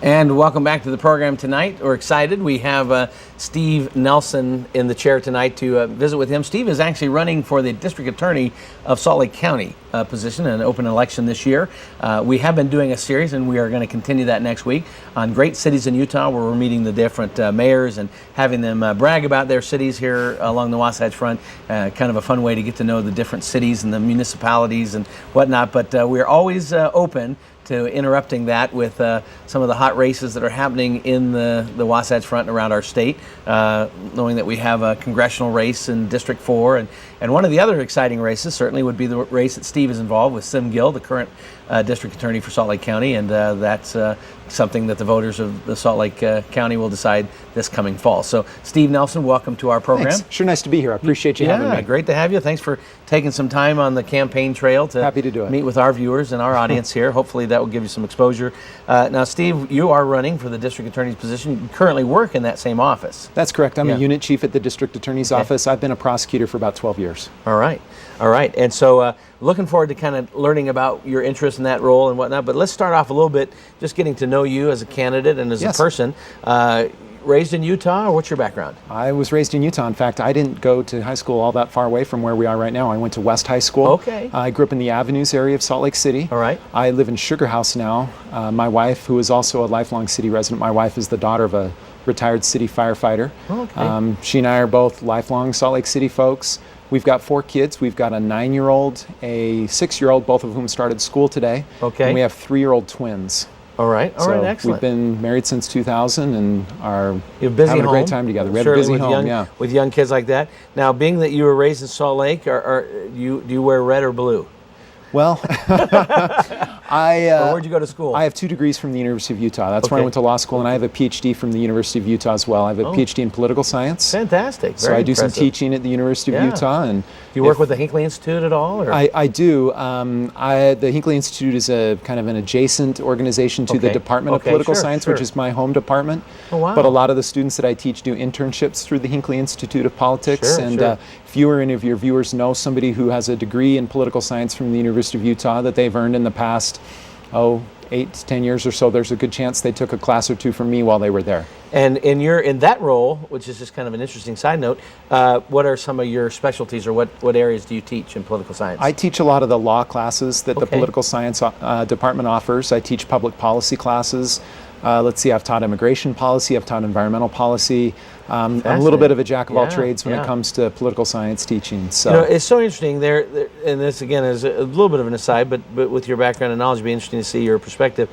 And welcome back to the program tonight. We're excited. We have Steve Nelson in the chair tonight to visit with him. Steve is actually running for the District Attorney of Salt Lake County position in an open election this year. We have been doing a series, and we are going to continue that next week, on great cities in Utah, where we're meeting the different mayors and having them brag about their cities here along the Wasatch Front. Kind of a fun way to get to know the different cities and the municipalities and whatnot. But we're always open to interrupting that with some of the hot races that are happening in the Wasatch Front and around our state, knowing that we have a congressional race in District 4. And one of the other exciting races certainly would be the race that Steve is involved with, Sim Gill, the current District Attorney for Salt Lake County, and that's something that the voters of the Salt Lake County will decide this coming fall. So Steve Nelson, welcome to our program. Thanks. Sure, nice to be here. I appreciate you having me. Great to have you. Thanks for taking some time on the campaign trail to Happy to do it. meet with our viewers and our audience here. Hopefully that will give you some exposure. Now, Steve, you are running for the District Attorney's position. You currently work in that same office. That's correct. I'm a unit chief at the District Attorney's office. I've been a prosecutor for about 12 years. All right. And so looking forward to kind of learning about your interest in that role and whatnot. But let's start off a little bit just getting to know you as a candidate and as a person. Raised in Utah, or what's your background? I was raised in Utah. In fact, I didn't go to high school all that far away from where we are right now. I went to West High School. Okay. I grew up in the Avenues area of Salt Lake City. All right. I live in Sugar House now. My wife, who is also a lifelong city resident, my wife is the daughter of a retired city firefighter. Okay. She and I are both lifelong Salt Lake City folks. We've got 4 kids. We've got a 9-year-old, a 6-year-old, both of whom started school today. Okay. And we have 3-year-old twins. All right, excellent. We've been married since 2000 and are having a great time together. We have a busy home, with young kids like that. Now, being that you were raised in Salt Lake, do you wear red or blue? Well, or where'd you go to school? I have 2 degrees from the University of Utah. That's where I went to law school, and I have a PhD from the University of Utah as well. I have a PhD in political science. Fantastic. So I do some teaching at the University of Utah. And do you work with the Hinckley Institute at all? Or? I do. The Hinckley Institute is a kind of an adjacent organization to the Department of Political Science, which is my home department. Oh, wow. But a lot of the students that I teach do internships through the Hinckley Institute of Politics. If you or any of your viewers know somebody who has a degree in political science from the University of Utah that they've earned in the past, 8 to 10 years or so, there's a good chance they took a class or 2 from me while they were there. And in that role, which is just kind of an interesting side note, what are some of your specialties, or what areas do you teach in political science? I teach a lot of the law classes that the political science department offers. I teach public policy classes. I've taught immigration policy, I've taught environmental policy. I'm a little bit of a jack of all trades when it comes to political science teaching. So it's so interesting there, and this again is a little bit of an aside, but with your background and knowledge, it'd be interesting to see your perspective.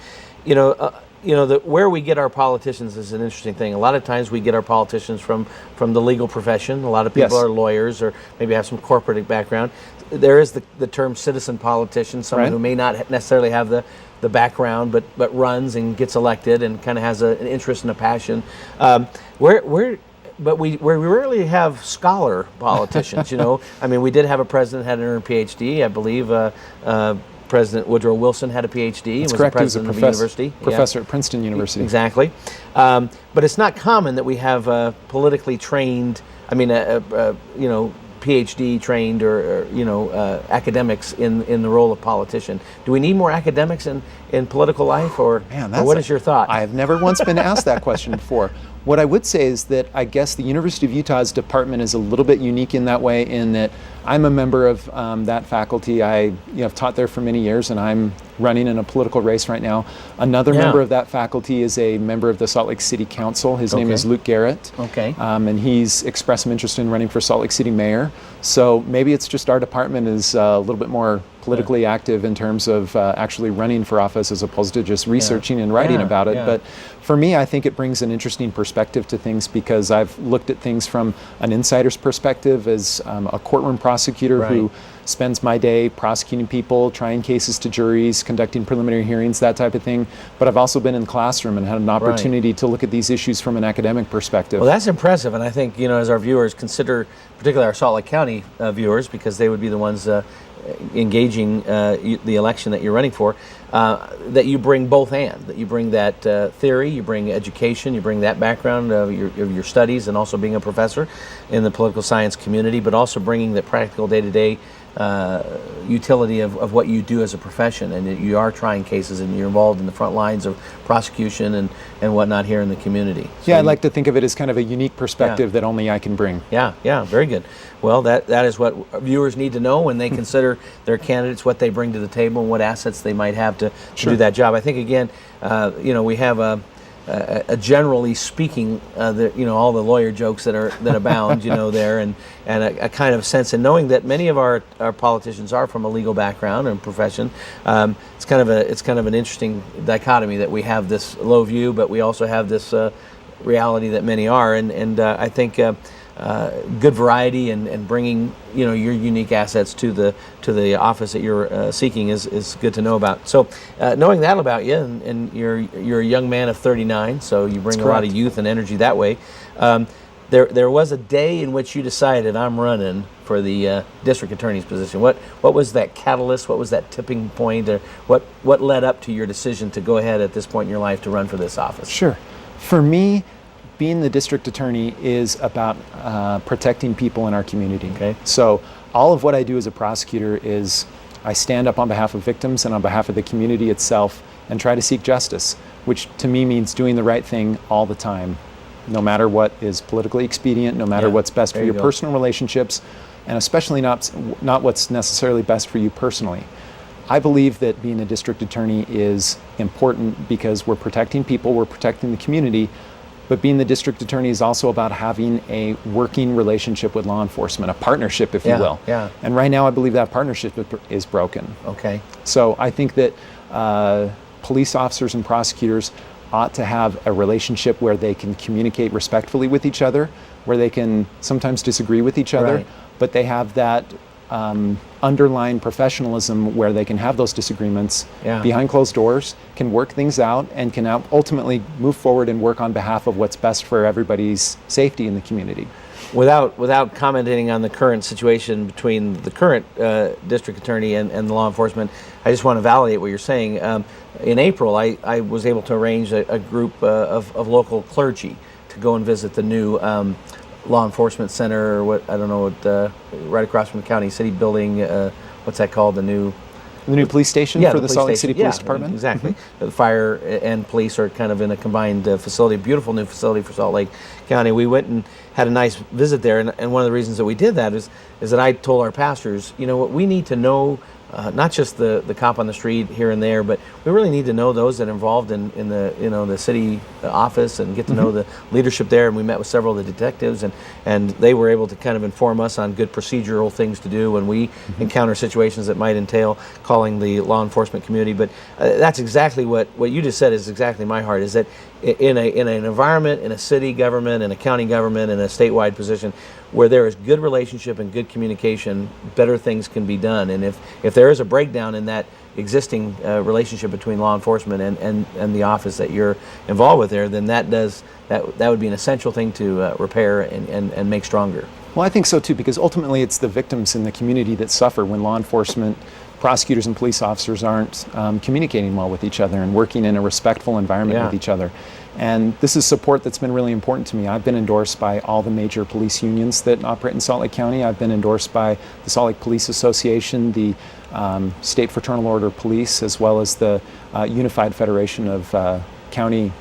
Where we get our politicians is an interesting thing. A lot of times we get our politicians from the legal profession. A lot of people are lawyers or maybe have some corporate background. There is the term citizen politician, someone who may not necessarily have the background, but runs and gets elected and kind of has an interest and a passion. But we rarely have scholar politicians. I mean, we did have a president who had an earned PhD, I believe. President Woodrow Wilson had a PhD. That's and was correct. the president of the university. Professor at Princeton University. Exactly. But it's not common that we have politically trained, PhD trained or academics in the role of politician. Do we need more academics in political life, or what is your thought? I have never once been asked that question before. What I would say is that I guess the University of Utah's department is a little bit unique in that way, in that I'm a member of that faculty. I have taught there for many years, and I'm running in a political race right now. Another member of that faculty is a member of the Salt Lake City Council. His name is Luke Garrett. And he's expressed some interest in running for Salt Lake City mayor. So maybe it's just our department is a little bit more politically active in terms of actually running for office as opposed to just researching and writing about it. But for me, I think it brings an interesting perspective to things, because I've looked at things from an insider's perspective as a courtroom prosecutor who spends my day prosecuting people, trying cases to juries, conducting preliminary hearings, that type of thing. But I've also been in the classroom and had an opportunity to look at these issues from an academic perspective. Well, that's impressive, and I think, as our viewers consider, particularly our Salt Lake County viewers, because they would be the ones engaging the election that you're running for, that you bring both and, that you bring that theory, you bring education, you bring that background of your studies, and also being a professor in the political science community, but also bringing the practical day-to-day utility of what you do as a profession, and that you are trying cases and you're involved in the front lines of prosecution and whatnot here in the community. So yeah, I'd like to think of it as kind of a unique perspective Yeah. that only I can bring. Yeah, very good. Well, that is what viewers need to know when they consider their candidates, what they bring to the table, and what assets they might have to Sure. do that job. I think again, we have a generally speaking, all the lawyer jokes that abound, there, and a kind of sense, and knowing that many of our politicians are from a legal background and profession. It's kind of an interesting dichotomy that we have this low view, but we also have this reality that many are, and I think good variety and bringing your unique assets to the office that you're seeking is good to know about. So knowing that about you, and you're a young man of 39, so you bring That's a lot of correct. youth and energy that way. There was a day in which you decided, I'm running for the district attorney's position. What was that catalyst? What was that tipping point? Or what led up to your decision to go ahead at this point in your life to run for this office? Sure. For me, being the district attorney is about protecting people in our community. Okay. So all of what I do as a prosecutor is I stand up on behalf of victims and on behalf of the community itself and try to seek justice, which to me means doing the right thing all the time, no matter what is politically expedient, no matter Yeah, what's best for there you your go. personal relationships, and especially not what's necessarily best for you personally. I believe that being a district attorney is important because we're protecting people, we're protecting the community, but being the district attorney is also about having a working relationship with law enforcement, a partnership, if Yeah, you will. yeah. And right now I believe that partnership is broken. Okay. So I think that police officers and prosecutors ought to have a relationship where they can communicate respectfully with each other, where they can sometimes disagree with each other, Right. but they have that underlying professionalism where they can have those disagreements Yeah. behind closed doors, can work things out, and can ultimately move forward and work on behalf of what's best for everybody's safety in the community. Without commenting on the current situation between the current district attorney and the law enforcement, I just want to validate what you're saying. In April, I was able to arrange a group of local clergy to go and visit the new law enforcement center, or what, I don't know, right across from the county city building. What's that called? The new police station Yeah, for the the police Salt Lake station. City Police Yeah, Department? Exactly. The fire and police are kind of in a combined facility, beautiful new facility for Salt Lake County. We went and had a nice visit there, and one of the reasons that we did that is that I told our pastors, what we need to know, not just the cop on the street here and there, but we really need to know those that are involved in the the city office and get to know the leadership there. And we met with several of the detectives, and they were able to kind of inform us on good procedural things to do when we encounter situations that might entail calling the law enforcement community. But that's exactly what you just said is exactly my heart, is that in an environment, in a city government, in a county government, in a statewide position, where there is good relationship and good communication, better things can be done. And if there is a breakdown in that existing relationship between law enforcement and the office that you're involved with there, then that would be an essential thing to repair and make stronger. Well, I think so too, because ultimately it's the victims in the community that suffer when law enforcement, prosecutors, and police officers aren't communicating well with each other and working in a respectful environment Yeah. with each other. And this is support that's been really important to me. I've been endorsed by all the major police unions that operate in Salt Lake County. I've been endorsed by the Salt Lake Police Association, the State Fraternal Order Police, as well as the Unified Federation of County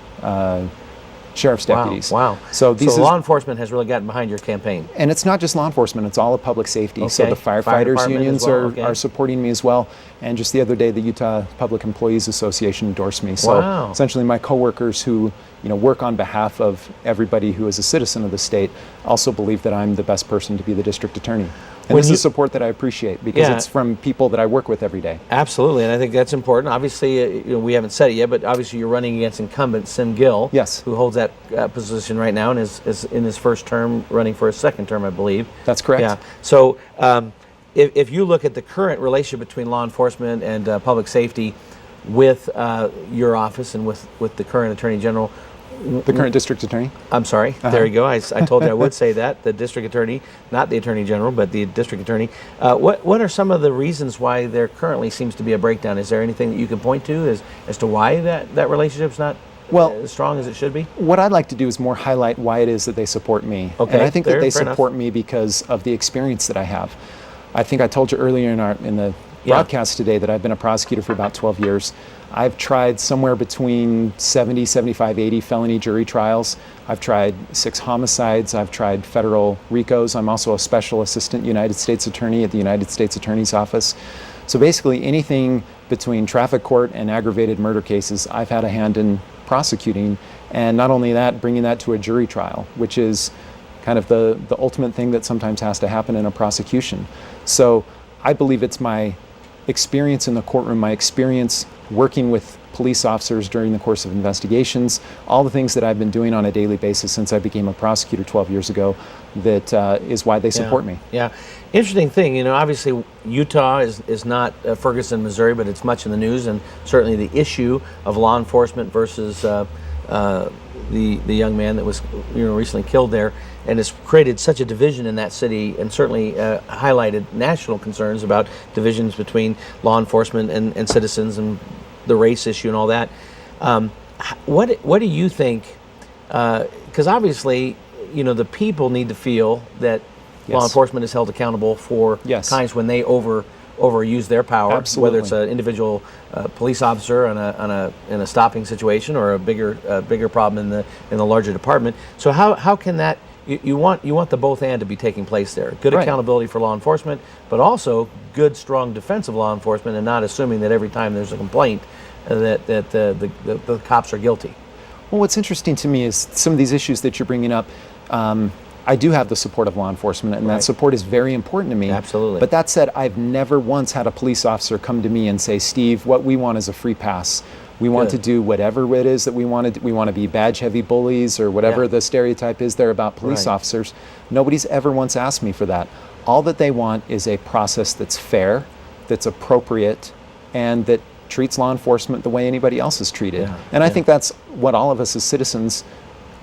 Sheriff's Deputies. Wow. So law enforcement has really gotten behind your campaign. and it's not just law enforcement, it's all of public safety. So Okay. the Fire firefighters department unions as well, okay. are supporting me as well. And just the other day, the Utah Public Employees Association endorsed me. So Wow. essentially my coworkers who work on behalf of everybody who is a citizen of the state also believe that I'm the best person to be the district attorney. And When this you- is support that I appreciate because Yeah. it's from people that I work with every day. Absolutely, and I think that's important. Obviously, we haven't said it yet, but obviously you're running against incumbent Sim Gill, Yes. who holds that position right now and is in his first term, running for his second term, I believe. That's correct. Yeah. So if you look at the current relationship between law enforcement and public safety with your office and with the current Attorney General, The current district attorney? I'm sorry. There you go. I told you I would say that. The district attorney, not the attorney general, but the district attorney. What are some of the reasons why there currently seems to be a breakdown? Is there anything that you can point to as to why that relationship's not as strong as it should be? What I'd like to do is more highlight why it is that they support me. Okay, And I think that they fair enough. support me because of the experience that I have. I think I told you earlier in the broadcast today that I've been a prosecutor for about 12 years. I've tried somewhere between 70, 75, 80 felony jury trials. I've tried 6 homicides. I've tried federal RICOs. I'm also a special assistant United States attorney at the United States Attorney's Office. So basically anything between traffic court and aggravated murder cases, I've had a hand in prosecuting. And not only that, bringing that to a jury trial, which is kind of the ultimate thing that sometimes has to happen in a prosecution. So I believe it's my experience in the courtroom, my experience working with police officers during the course of investigations, all the things that I've been doing on a daily basis since I became a prosecutor 12 years ago, that is why they support me. Yeah. Interesting thing, you know, obviously Utah is not Ferguson, Missouri, but it's much in the news, and certainly the issue of law enforcement versus the young man that was, you know, recently killed there, and it's created such a division in that city, and certainly highlighted national concerns about divisions between law enforcement and citizens, and the race issue and all that. What do you think? Because obviously, you know, the people need to feel that law enforcement is held accountable for times when they overuse their power, Absolutely. whether it's an individual police officer in a stopping situation, or a bigger problem in the larger department. So how can that, you want the both and to be taking place there? Good accountability for law enforcement, but also good, strong defense of law enforcement, and not assuming that every time there's a complaint that the cops are guilty. Well, what's interesting to me is some of these issues that you're bringing up. I do have the support of law enforcement, and that support is very important to me. Absolutely. But that said, I've never once had a police officer come to me and say, Steve, what we want is a free pass. We want to do whatever it is that we want to do. We want to be badge-heavy bullies, or whatever the stereotype is there about police officers. Nobody's ever once asked me for that. All that they want is a process that's fair, that's appropriate, and that treats law enforcement the way anybody else is treated. And I think that's what all of us as citizens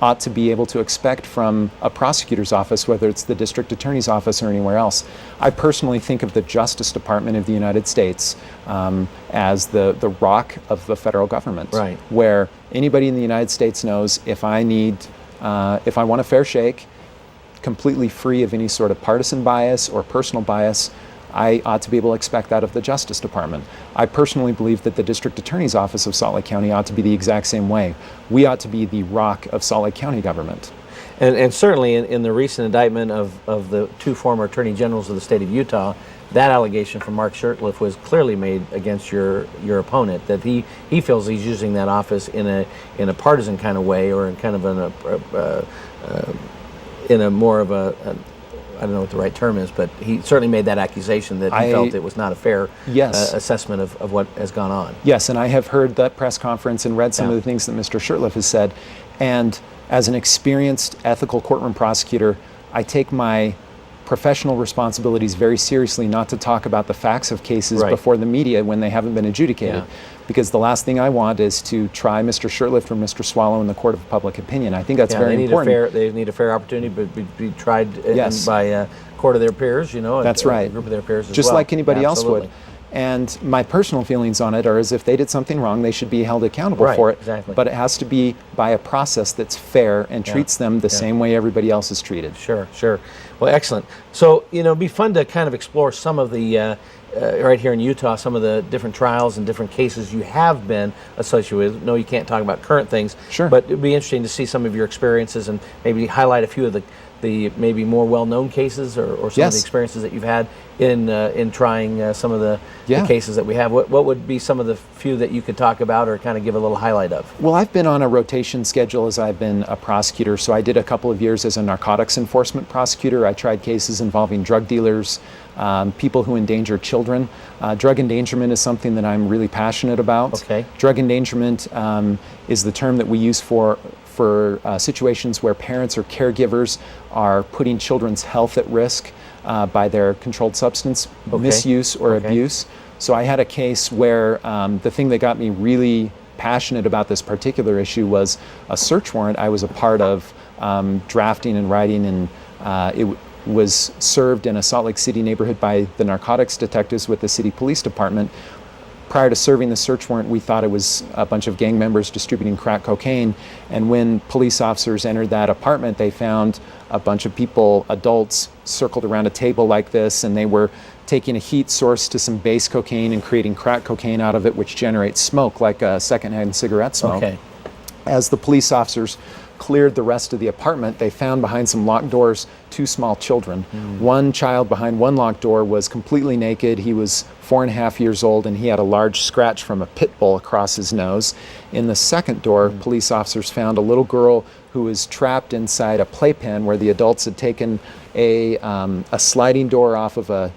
ought to be able to expect from a prosecutor's office, whether it's the district attorney's office or anywhere else. I personally think of the Justice Department of the United States as the rock of the federal government, where anybody in the United States knows if I want a fair shake, completely free of any sort of partisan bias or personal bias, I ought to be able to expect that of the Justice Department. I personally believe that the District Attorney's Office of Salt Lake County ought to be the exact same way. We ought to be the rock of Salt Lake County government. And certainly in the recent indictment of the 2 former attorney generals of the state of Utah, that allegation from Mark Shurtleff was clearly made against your opponent, that he feels he's using that office in a partisan kind of way, or in kind of in a more of a I don't know what the right term is, but he certainly made that accusation that he felt it was not a fair assessment of what has gone on. Yes, and I have heard that press conference and read some of the things that Mr. Shurtleff has said. And as an experienced ethical courtroom prosecutor, I take my professional responsibilities very seriously not to talk about the facts of cases before the media when they haven't been adjudicated. Because the last thing I want is to try Mr. Shurtleff or Mr. Swallow in the court of public opinion. I think that's very important. They need a fair opportunity, but be tried by a court of their peers, you know. That's a group of their peers as just well. like anybody else would. And my personal feelings on it are, as if they did something wrong, they should be held accountable for it. But it has to be by a process that's fair and treats them the same way everybody else is treated. Sure. Well, excellent. So, you know, it'd be fun to kind of explore some of the, right here in Utah, some of the different trials and different cases you have been associated with. No, you can't talk about current things. Sure. But it'd be interesting to see some of your experiences, and maybe highlight a few of the maybe more well-known cases, or some of the experiences that you've had in trying some of the cases that we have. What would be some of the few that you could talk about, or kind of give a little highlight of? Well, I've been on a rotation schedule as I've been a prosecutor. So I did a couple of years as a narcotics enforcement prosecutor. I tried cases involving drug dealers, people who endanger children. Drug endangerment is something that I'm really passionate about. Drug endangerment is the term that we use for situations where parents or caregivers are putting children's health at risk by their controlled substance misuse or abuse. So I had a case where the thing that got me really passionate about this particular issue was a search warrant I was a part of drafting and writing, and it was served in a Salt Lake City neighborhood by the narcotics detectives with the city police department. Prior to serving the search warrant, we thought it was a bunch of gang members distributing crack cocaine. And when police officers entered that apartment, they found a bunch of people, adults, circled around a table like this, and they were taking a heat source to some base cocaine and creating crack cocaine out of it, which generates smoke like secondhand cigarette smoke. Okay. As the police officers cleared the rest of the apartment, they found behind some locked doors 2 small children. One child behind one locked door was completely naked. He was 4.5 years old, and he had a large scratch from a pit bull across his nose. In the second door, police officers found a little girl who was trapped inside a playpen where the adults had taken a sliding door off of a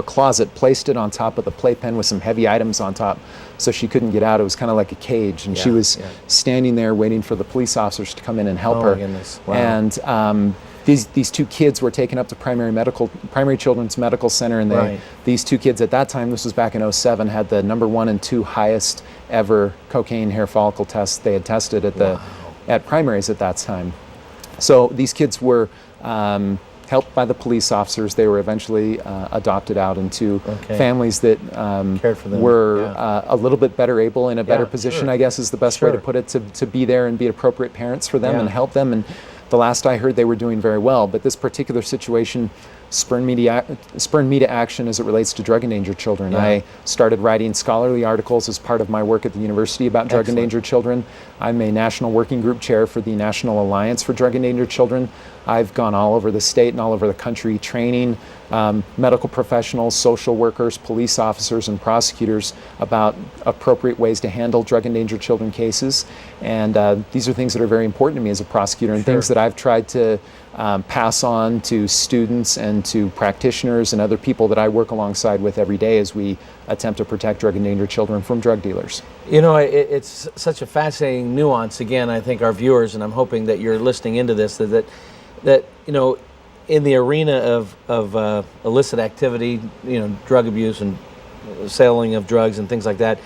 closet, placed it on top of the playpen with some heavy items on top, so she couldn't get out. It was kind of like a cage, and she was standing there waiting for the police officers to come in and help her. My goodness. Wow. And these 2 kids were taken up to Primary Children's Medical Center, and these 2 kids at that time, this was back in 2007, had the number 1 and 2 highest ever cocaine hair follicle tests they had tested at primaries at that time. So these kids were helped by the police officers. They were eventually adopted out into families that cared for them. were a little bit better able, in a better position, I guess is the best way to put it, to be there and be appropriate parents for them and help them. And the last I heard, they were doing very well. But this particular situation spurred me to action as it relates to drug endangered children. I started writing scholarly articles as part of my work at the university about drug endangered children. I'm a national working group chair for the National Alliance for Drug Endangered Children. I've gone all over the state and all over the country training medical professionals, social workers, police officers, and prosecutors about appropriate ways to handle drug endangered children cases. And these are things that are very important to me as a prosecutor, and things that I've tried to pass on to students and to practitioners and other people that I work alongside with every day as we attempt to protect drug endangered children from drug dealers. You know, it's such a fascinating nuance. Again, I think our viewers, and I'm hoping that you're listening into this, that you know, in the arena of illicit activity, you know, drug abuse and selling of drugs and things like that,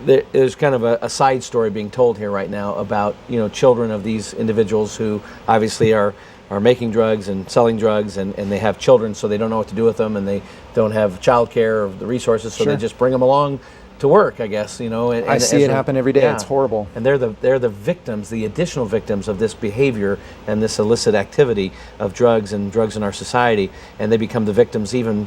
there's kind of a side story being told here right now about, you know, children of these individuals who obviously are making drugs and selling drugs, and they have children, so they don't know what to do with them, and they don't have child care or the resources, so they just bring them along to work, I guess, you know. And I see it happen every day. It's horrible. And they're the victims, the additional victims of this behavior and this illicit activity of drugs in our society, and they become the victims even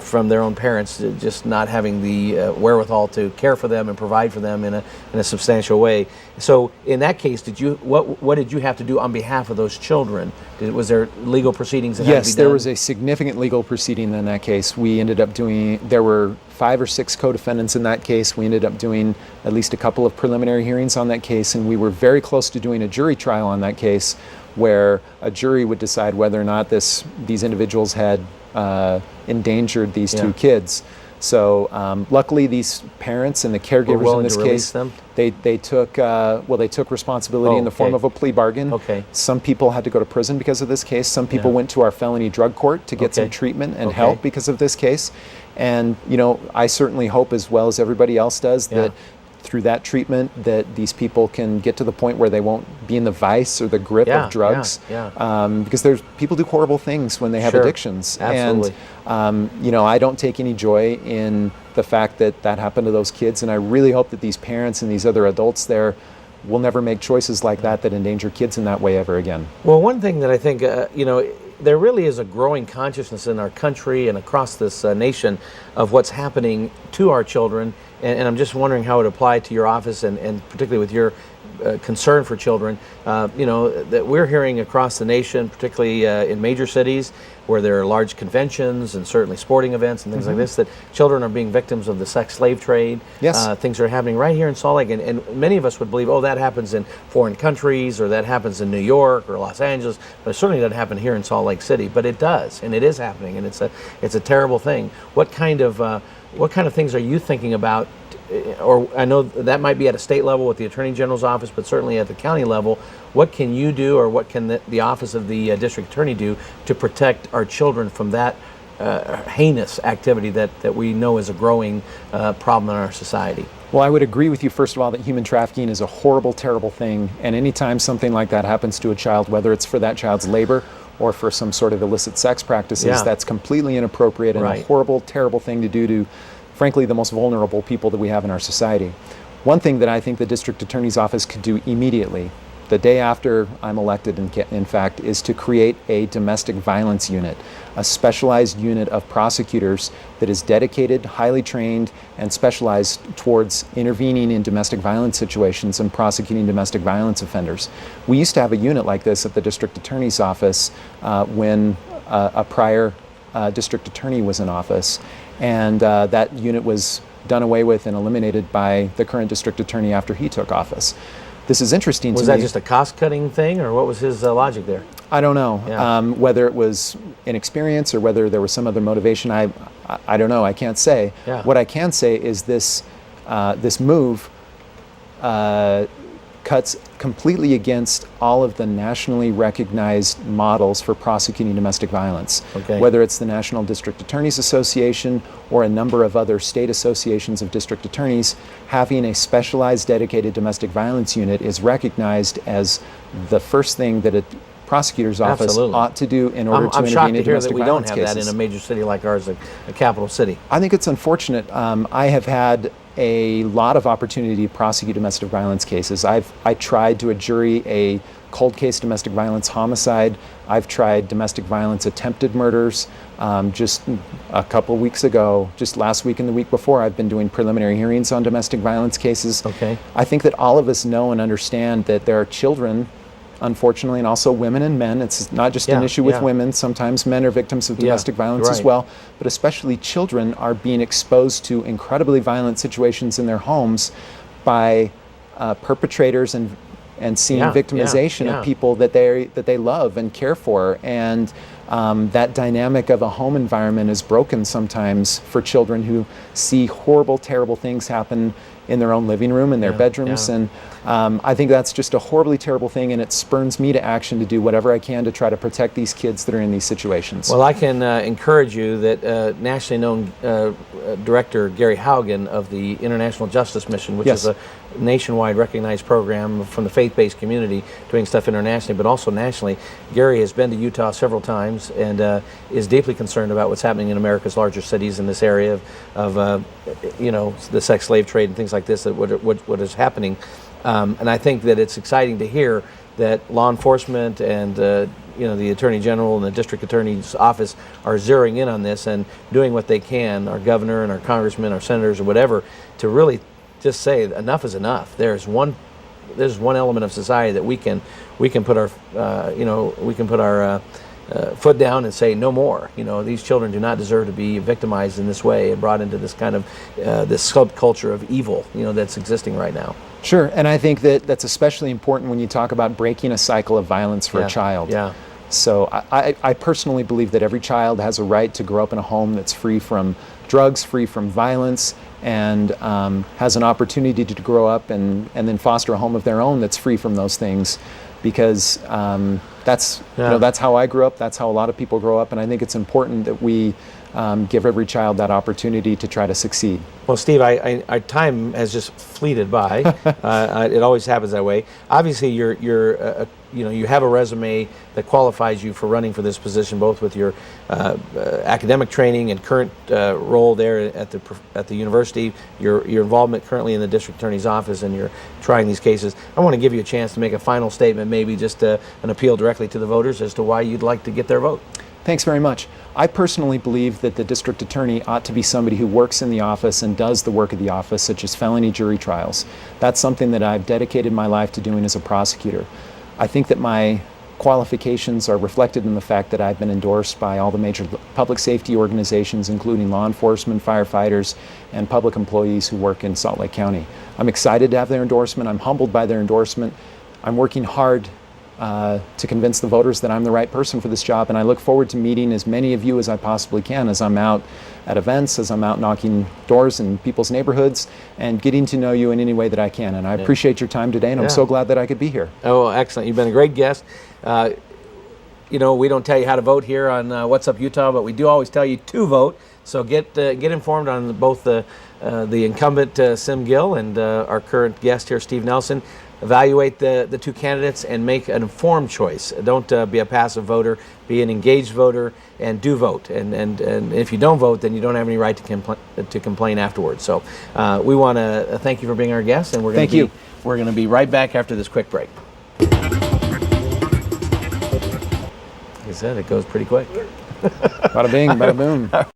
from their own parents, just not having the wherewithal to care for them and provide for them in a substantial way. So in that case, what did you have to do on behalf of those children? Was there legal proceedings that had to be done? Yes, there was a significant legal proceeding in that case. We ended up there were 5 or 6 co-defendants in that case. We ended up doing at least a couple of preliminary hearings on that case, and we were very close to doing a jury trial on that case, where a jury would decide whether or not these individuals had endangered these 2 kids. So luckily, these parents and the caregivers in this case, they took responsibility in the form of a plea bargain. Some people had to go to prison because of this case. Some people went to our felony drug court to get some treatment and help because of this case. And you know, I certainly hope, as well as everybody else does, that through that treatment, that these people can get to the point where they won't be in the vice or the grip of drugs. Because people do horrible things when they have addictions. Absolutely. And you know, I don't take any joy in the fact that happened to those kids, and I really hope that these parents and these other adults there will never make choices like that endanger kids in that way ever again. Well, one thing that I think, you know, there really is a growing consciousness in our country and across this nation of what's happening to our children, and I'm just wondering how it applied to your office and particularly with your concern for children. You know, that we're hearing across the nation, particularly in major cities where there are large conventions and certainly sporting events and things like this, that children are being victims of the sex slave trade. Things are happening right here in Salt Lake, and many of us would believe, oh, that happens in foreign countries, or that happens in New York or Los Angeles, but it certainly doesn't happen here in Salt Lake City. But it does, and it is happening, and it's a terrible thing. What kind of things are you thinking about? Or I know that might be at a state level with the Attorney General's office, but certainly at the county level, what can you do, or what can the office of the district attorney do to protect our children from that heinous activity that we know is a growing problem in our society? Well, I would agree with you, first of all, that human trafficking is a horrible, terrible thing. And anytime something like that happens to a child, whether it's for that child's labor or for some sort of illicit sex practices, that's completely inappropriate and a horrible, terrible thing to do to, frankly, the most vulnerable people that we have in our society. One thing that I think the district attorney's office could do immediately the day after I'm elected, in fact, is to create a domestic violence unit, a specialized unit of prosecutors that is dedicated, highly trained, and specialized towards intervening in domestic violence situations and prosecuting domestic violence offenders. We used to have a unit like this at the district attorney's office when a prior district attorney was in office, and that unit was done away with and eliminated by the current district attorney after he took office. This is interesting to me. Was that just a cost-cutting thing, or what was his logic there? I don't know. Yeah. Whether it was inexperience or whether there was some other motivation, I don't know. I can't say. Yeah. What I can say is this move cuts completely against all of the nationally recognized models for prosecuting domestic violence. Okay. Whether it's the National District Attorneys Association or a number of other state associations of district attorneys, having a specialized dedicated domestic violence unit is recognized as the first thing that a prosecutor's office Absolutely. ought to do in order to I'm intervene shocked in to hear that domestic we don't violence have cases. that in a major city like ours, a capital city. I think it's unfortunate. I have had a lot of opportunity to prosecute domestic violence cases. I tried to a jury a cold case domestic violence homicide. I've tried domestic violence attempted murders. Just a couple weeks ago, just last week and the week before, I've been doing preliminary hearings on domestic violence cases. Okay. I think that all of us know and understand that there are children, unfortunately, and also women and men. It's not just an issue with women. Sometimes men are victims of domestic violence as well, but especially children are being exposed to incredibly violent situations in their homes by perpetrators and seeing victimization of people that they love and care for. And that dynamic of a home environment is broken sometimes for children who see horrible, terrible things happen in their own living room, in their bedrooms. And I think that's just a horribly terrible thing, and it spurns me to action to do whatever I can to try to protect these kids that are in these situations. Well, I can encourage you that nationally known director Gary Haugen of the International Justice Mission, which is a nationwide recognized program from the faith-based community doing stuff internationally, but also nationally. Gary has been to Utah several times and is deeply concerned about what's happening in America's larger cities in this area of you know, the sex slave trade and things like this, that what is happening. And I think that it's exciting to hear that law enforcement and you know, the Attorney General and the District Attorney's Office are zeroing in on this and doing what they can, our governor and our congressmen, our senators or whatever, to really just say enough is enough. There's one element of society that we can put our you know, we can put our foot down and say no more. You know, these children do not deserve to be victimized in this way and brought into this kind of this subculture of evil, you know, that's existing right now. Sure, and I think that that's especially important when you talk about breaking a cycle of violence for a child. Yeah. So I personally believe that every child has a right to grow up in a home that's free from drugs, free from violence, and has an opportunity to grow up and then foster a home of their own that's free from those things, because that's you know, that's how I grew up. That's how a lot of people grow up, and I think it's important that we give every child that opportunity to try to succeed. Well, Steve, our time has just fleeted by. It always happens that way. Obviously, you know, you have a resume that qualifies you for running for this position, both with your academic training and current role there at the university, your involvement currently in the district attorney's office, and you're trying these cases. I want to give you a chance to make a final statement, maybe just an appeal directly to the voters as to why you'd like to get their vote. Thanks very much. I personally believe that the district attorney ought to be somebody who works in the office and does the work of the office, such as felony jury trials. That's something that I've dedicated my life to doing as a prosecutor. I think that my qualifications are reflected in the fact that I've been endorsed by all the major public safety organizations, including law enforcement, firefighters, and public employees who work in Salt Lake County. I'm excited to have their endorsement. I'm humbled by their endorsement. I'm working hard to convince the voters that I'm the right person for this job, and I look forward to meeting as many of you as I possibly can as I'm out at events, as I'm out knocking doors in people's neighborhoods, and getting to know you in any way that I can. And I appreciate your time today, and I'm so glad that I could be here. Oh, excellent. You've been a great guest. You know, we don't tell you how to vote here on What's Up Utah, but we do always tell you to vote. So get informed on both the incumbent Sim Gill and our current guest here, Steve Nelson. Evaluate the two candidates and make an informed choice. Don't be a passive voter. Be an engaged voter and do vote. And if you don't vote, then you don't have any right to complain afterwards. So we want to thank you for being our guest, and we're going to be right back after this quick break. said, it goes pretty quick. Bada bing, bada boom.